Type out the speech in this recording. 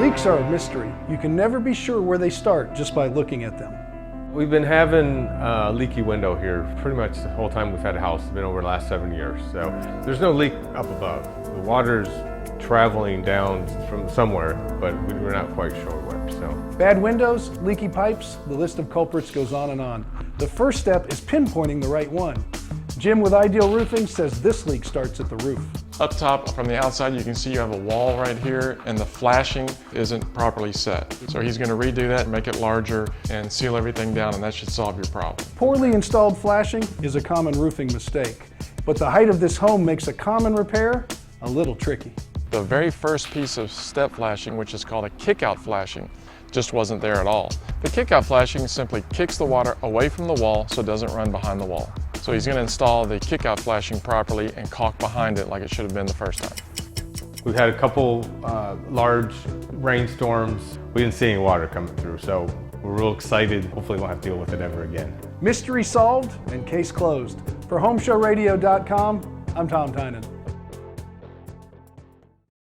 Leaks are a mystery. You can never be sure where they start just by looking at them. We've been having a leaky window here pretty much the whole time we've had a house. It's been over the last 7 years. So there's no leak up above. The water's traveling down from somewhere, but we're not quite sure where. So Bad windows, leaky pipes, the list of culprits goes on and on. The first step is pinpointing the right one. Jim with Ideal Roofing says this leak starts at the roof. Up top from the outside, you can see you have a wall right here and the flashing isn't properly set. So he's going to redo that, make it larger and seal everything down, and that should solve your problem. Poorly installed flashing is a common roofing mistake, but the height of this home makes a common repair a little tricky. The very first piece of step flashing, which is called a kick-out flashing, just wasn't there at all. The kick-out flashing simply kicks the water away from the wall so it doesn't run behind the wall. So he's going to install the kick-out flashing properly and caulk behind it like it should have been the first time. we've had a couple large rainstorms. We didn't see any water coming through, so we're real excited. Hopefully we won't have to deal with it ever again. Mystery solved and case closed. For HomeShowRadio.com, I'm Tom Tynan.